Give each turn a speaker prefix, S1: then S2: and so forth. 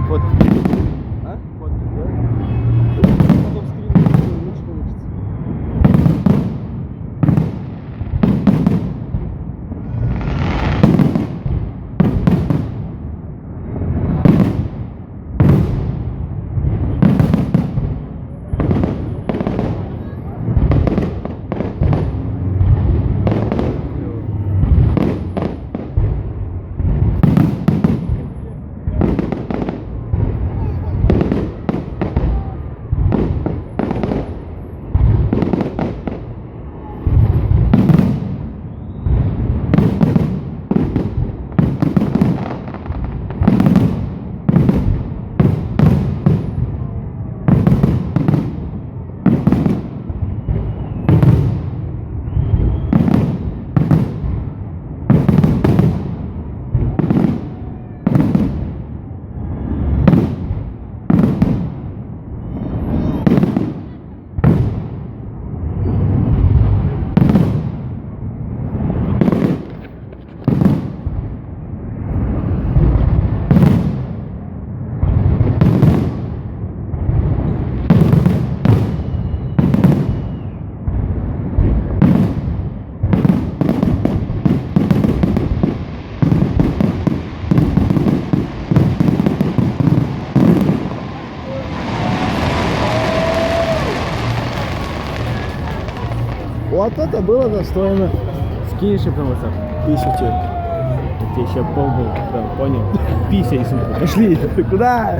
S1: Фото.
S2: А? Фотки сделай. Потом скрин лучше получится.
S1: Вот это было достойно. Скинешь им там WhatsApp.
S2: Пишите.
S1: Я еще полбу, да, понял. Пися и сумку.
S2: Пошли. Куда?